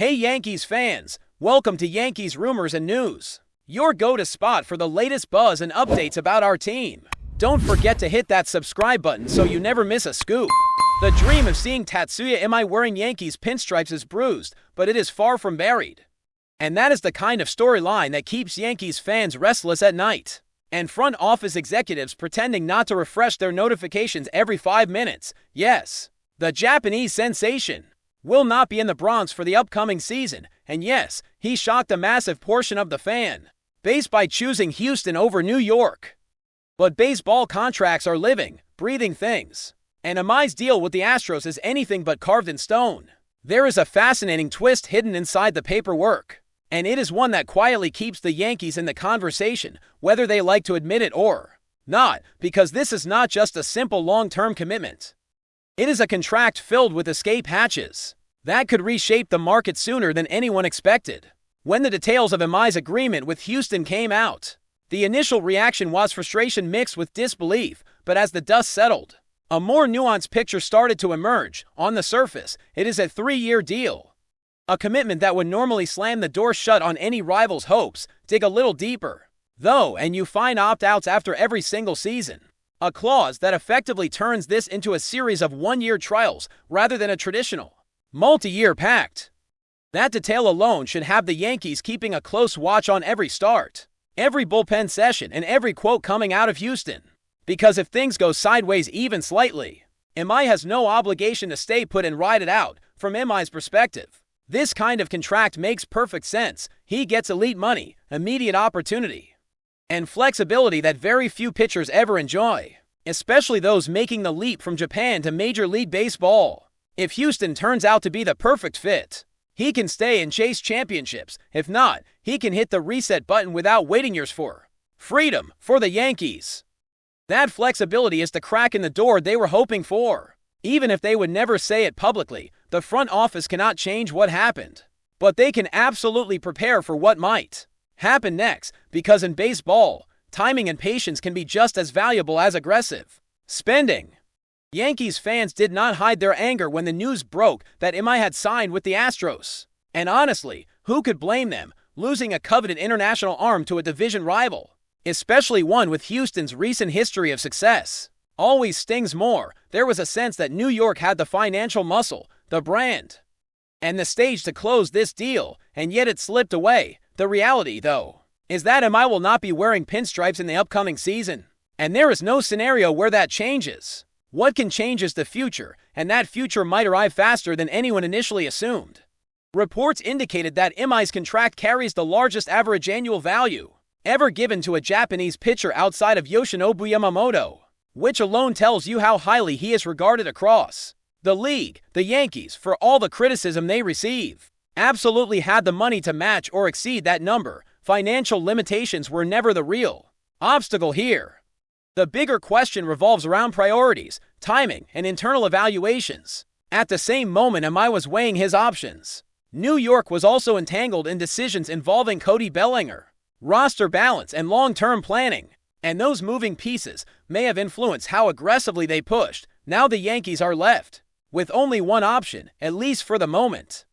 Hey Yankees fans, welcome to Yankees Rumors and News, your go-to spot for the latest buzz and updates about our team. Don't forget to hit that subscribe button so you never miss a scoop. The dream of seeing Tatsuya Imai wearing Yankees pinstripes is bruised, but it is far from buried. And that is the kind of storyline that keeps Yankees fans restless at night. And front office executives pretending not to refresh their notifications every 5 minutes. Yes, the Japanese sensation will not be in the Bronx for the upcoming season, and yes, he shocked a massive portion of the fan base by choosing Houston over New York. But baseball contracts are living, breathing things, and Imai's deal with the Astros is anything but carved in stone. There is a fascinating twist hidden inside the paperwork, and it is one that quietly keeps the Yankees in the conversation, whether they like to admit it or not, because this is not just a simple long-term commitment. It is a contract filled with escape hatches that could reshape the market sooner than anyone expected. When the details of Imai's agreement with Houston came out, the initial reaction was frustration mixed with disbelief, but as the dust settled, a more nuanced picture started to emerge. On the surface, it is a 3-year deal, a commitment that would normally slam the door shut on any rival's hopes. Dig a little deeper, though, and you find opt-outs after every single season. A clause that effectively turns this into a series of 1-year trials rather than a traditional multi-year pact. That detail alone should have the Yankees keeping a close watch on every start, every bullpen session, and every quote coming out of Houston. Because if things go sideways even slightly, Imai has no obligation to stay put and ride it out. From Imai's perspective, this kind of contract makes perfect sense. He gets elite money, immediate opportunity, and flexibility that very few pitchers ever enjoy, especially those making the leap from Japan to Major League Baseball. If Houston turns out to be the perfect fit, he can stay and chase championships. If not, he can hit the reset button without waiting years for freedom. For the Yankees, that flexibility is the crack in the door they were hoping for. Even if they would never say it publicly, the front office cannot change what happened, but they can absolutely prepare for what might happen next, because in baseball, timing and patience can be just as valuable as aggressive spending. Yankees fans did not hide their anger when the news broke that Imai had signed with the Astros. And honestly, who could blame them? Losing a coveted international arm to a division rival, especially one with Houston's recent history of success, always stings more. There was a sense that New York had the financial muscle, the brand, and the stage to close this deal, and yet it slipped away. The reality, though, is that Imai will not be wearing pinstripes in the upcoming season, and there is no scenario where that changes. What can change is the future, and that future might arrive faster than anyone initially assumed. Reports indicated that Imai's contract carries the largest average annual value ever given to a Japanese pitcher outside of Yoshinobu Yamamoto, which alone tells you how highly he is regarded across the league. The Yankees, for all the criticism they receive, absolutely had the money to match or exceed that number. Financial limitations were never the real obstacle here. The bigger question revolves around priorities, timing, and internal evaluations. At the same moment Imai was weighing his options, New York was also entangled in decisions involving Cody Bellinger, roster balance, and long-term planning. And those moving pieces may have influenced how aggressively they pushed. Now the Yankees are left with only one option, at least for the moment,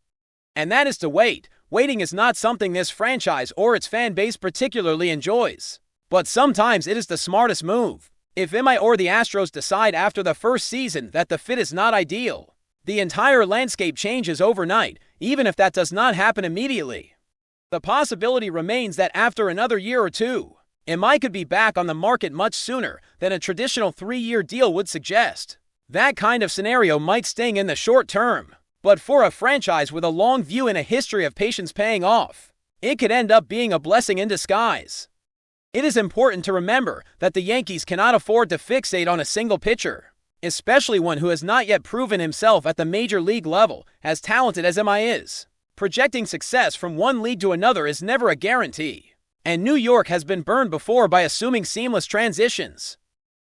and that is to wait. Waiting is not something this franchise or its fan base particularly enjoys, but sometimes it is the smartest move. If Imai or the Astros decide after the first season that the fit is not ideal, the entire landscape changes overnight, even if that does not happen immediately. The possibility remains that after another year or two, Imai could be back on the market much sooner than a traditional 3-year deal would suggest. That kind of scenario might sting in the short term, but for a franchise with a long view and a history of patience paying off, it could end up being a blessing in disguise. It is important to remember that the Yankees cannot afford to fixate on a single pitcher, especially one who has not yet proven himself at the major league level. As talented as Imai is, projecting success from one league to another is never a guarantee, and New York has been burned before by assuming seamless transitions.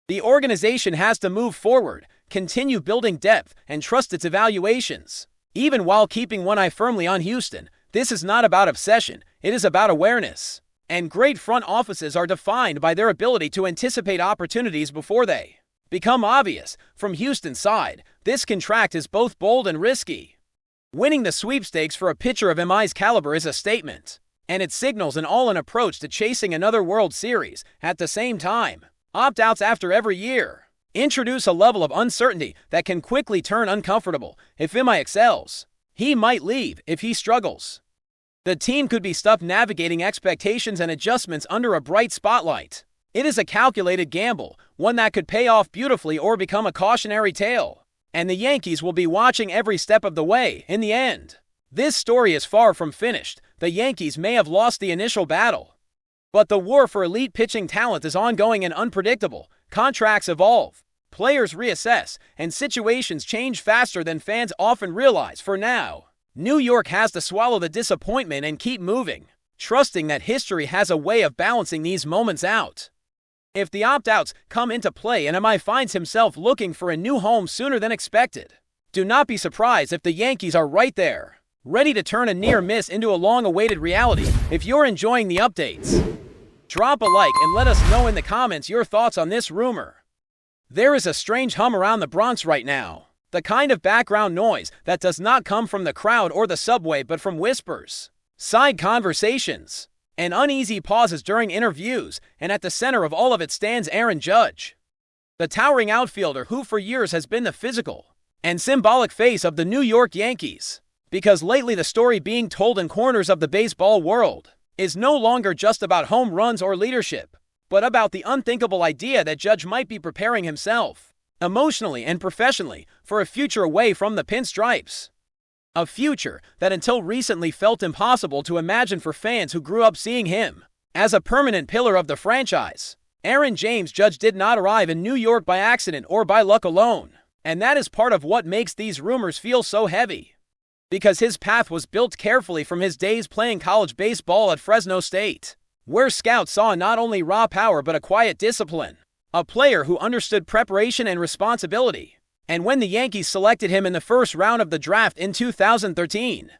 The organization has to move forward, continue building depth, and trust its evaluations, even while keeping one eye firmly on Houston. This is not about obsession, it is about awareness. And great front offices are defined by their ability to anticipate opportunities before they become obvious. From Houston's side, this contract is both bold and risky. Winning the sweepstakes for a pitcher of MI's caliber is a statement, and it signals an all-in approach to chasing another World Series. At the same time, opt-outs after every year introduce a level of uncertainty that can quickly turn uncomfortable. If MI excels, he might leave. If he struggles, the team could be stuck navigating expectations and adjustments under a bright spotlight. It is a calculated gamble, one that could pay off beautifully or become a cautionary tale, and the Yankees will be watching every step of the way. In the end, this story is far from finished. The Yankees may have lost the initial battle, but the war for elite pitching talent is ongoing and unpredictable. Contracts evolve, players reassess, and situations change faster than fans often realize. For now, New York has to swallow the disappointment and keep moving, trusting that history has a way of balancing these moments out. If the opt-outs come into play and MI finds himself looking for a new home sooner than expected, do not be surprised if the Yankees are right there, ready to turn a near miss into a long-awaited reality. If you're enjoying the updates, drop a like and let us know in the comments your thoughts on this rumor. There is a strange hum around the Bronx right now, the kind of background noise that does not come from the crowd or the subway but from whispers, side conversations, and uneasy pauses during interviews, and at the center of all of it stands Aaron Judge, the towering outfielder who for years has been the physical and symbolic face of the New York Yankees. Because lately the story being told in corners of the baseball world is no longer just about home runs or leadership, but about the unthinkable idea that Judge might be preparing himself, emotionally and professionally, for a future away from the pinstripes. A future that until recently felt impossible to imagine for fans who grew up seeing him as a permanent pillar of the franchise. Aaron James Judge did not arrive in New York by accident or by luck alone, and that is part of what makes these rumors feel so heavy. Because his path was built carefully from his days playing college baseball at Fresno State, where scouts saw not only raw power but a quiet discipline, a player who understood preparation and responsibility. And when the Yankees selected him in the first round of the draft in 2013,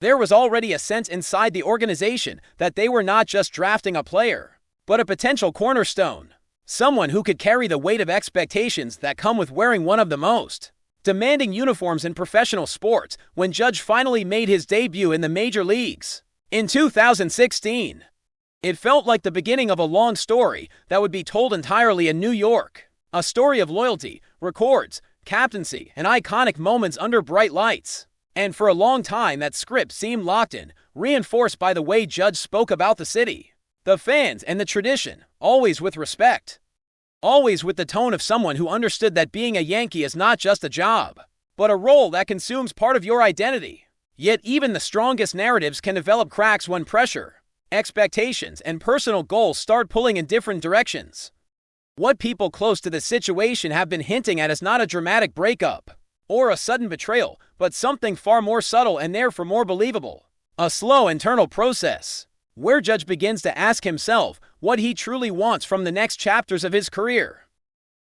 there was already a sense inside the organization that they were not just drafting a player, but a potential cornerstone, someone who could carry the weight of expectations that come with wearing one of the most demanding uniforms in professional sports. When Judge finally made his debut in the major leagues in 2016, it felt like the beginning of a long story that would be told entirely in New York, a story of loyalty, records, captaincy, and iconic moments under bright lights. And for a long time that script seemed locked in, reinforced by the way Judge spoke about the city, the fans, and the tradition, always with respect. Always with the tone of someone who understood that being a Yankee is not just a job, but a role that consumes part of your identity. Yet even the strongest narratives can develop cracks when pressure, expectations, and personal goals start pulling in different directions. What people close to the situation have been hinting at is not a dramatic breakup or a sudden betrayal, but something far more subtle and therefore more believable. A slow internal process, where Judge begins to ask himself what he truly wants from the next chapters of his career.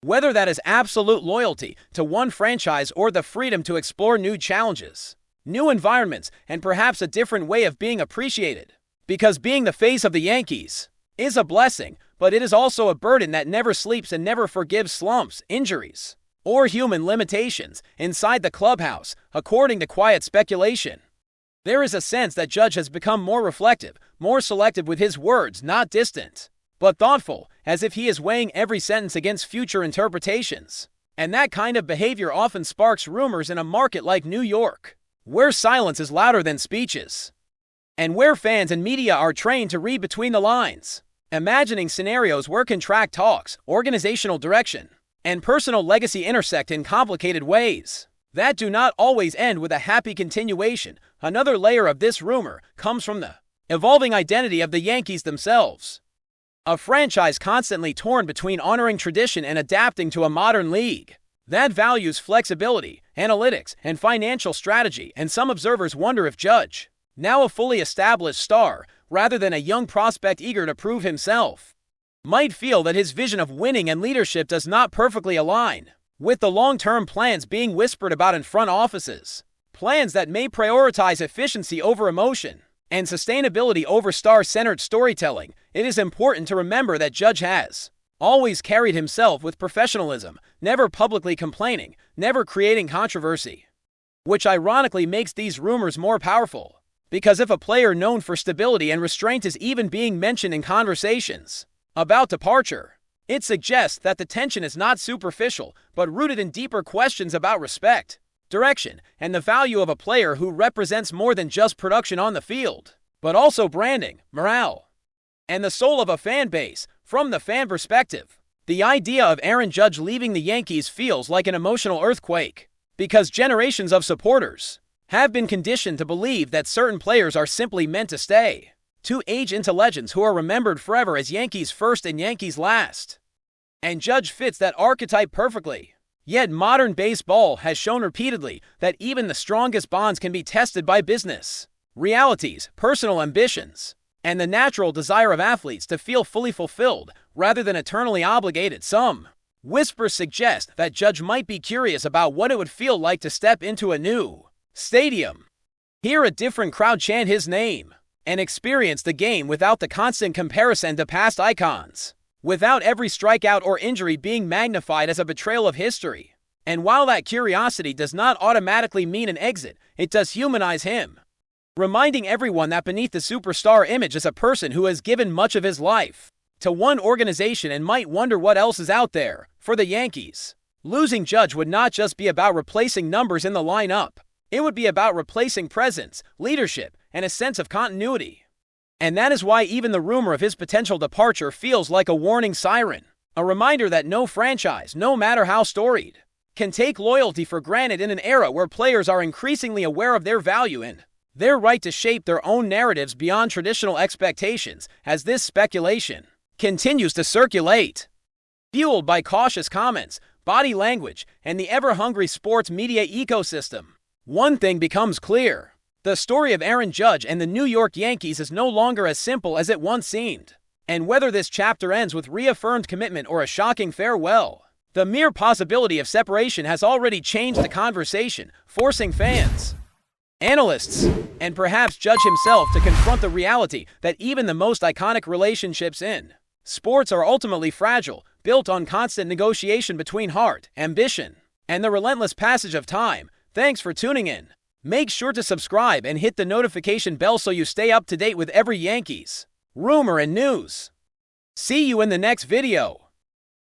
Whether that is absolute loyalty to one franchise or the freedom to explore new challenges, new environments, and perhaps a different way of being appreciated. Because being the face of the Yankees is a blessing, but it is also a burden that never sleeps and never forgives slumps, injuries, or human limitations inside the clubhouse. According to quiet speculation, there is a sense that Judge has become more reflective, more selective with his words, not distant, but thoughtful, as if he is weighing every sentence against future interpretations. And that kind of behavior often sparks rumors in a market like New York, where silence is louder than speeches, and where fans and media are trained to read between the lines, imagining scenarios where contract talks, organizational direction, and personal legacy intersect in complicated ways that do not always end with a happy continuation. Another layer of this rumor comes from the evolving identity of the Yankees themselves. A franchise constantly torn between honoring tradition and adapting to a modern league that values flexibility, analytics, and financial strategy. And some observers wonder if Judge, now a fully established star, rather than a young prospect eager to prove himself, might feel that his vision of winning and leadership does not perfectly align with the long-term plans being whispered about in front offices. Plans that may prioritize efficiency over emotion and sustainability over star-centered storytelling. It is important to remember that Judge has always carried himself with professionalism, never publicly complaining, never creating controversy. which ironically makes these rumors more powerful. Because if a player known for stability and restraint is even being mentioned in conversations about departure, it suggests that the tension is not superficial, but rooted in deeper questions about respect, direction, and the value of a player who represents more than just production on the field, but also branding, morale, and the soul of a fan base. From the fan perspective, the idea of Aaron Judge leaving the Yankees feels like an emotional earthquake, because generations of supporters have been conditioned to believe that certain players are simply meant to stay, to age into legends who are remembered forever as Yankees first and Yankees last. And Judge fits that archetype perfectly. Yet modern baseball has shown repeatedly that even the strongest bonds can be tested by business, realities, personal ambitions, and the natural desire of athletes to feel fully fulfilled rather than eternally obligated. Some whispers suggest that Judge might be curious about what it would feel like to step into a new stadium, hear a different crowd chant his name, and experience the game without the constant comparison to past icons, without every strikeout or injury being magnified as a betrayal of history. And while that curiosity does not automatically mean an exit, it does humanize him, reminding everyone that beneath the superstar image is a person who has given much of his life to one organization and might wonder what else is out there. For the Yankees, losing Judge would not just be about replacing numbers in the lineup. It would be about replacing presence, leadership, and a sense of continuity. And that is why even the rumor of his potential departure feels like a warning siren, a reminder that no franchise, no matter how storied, can take loyalty for granted in an era where players are increasingly aware of their value and their right to shape their own narratives beyond traditional expectations. As this speculation continues to circulate, fueled by cautious comments, body language, and the ever-hungry sports media ecosystem, one thing becomes clear. The story of Aaron Judge and the New York Yankees is no longer as simple as it once seemed. And whether this chapter ends with reaffirmed commitment or a shocking farewell, the mere possibility of separation has already changed the conversation, forcing fans, analysts, and perhaps Judge himself to confront the reality that even the most iconic relationships in sports are ultimately fragile, built on constant negotiation between heart, ambition, and the relentless passage of time. Thanks for tuning in. Make sure to subscribe and hit the notification bell so you stay up to date with every Yankees rumor and news. See you in the next video.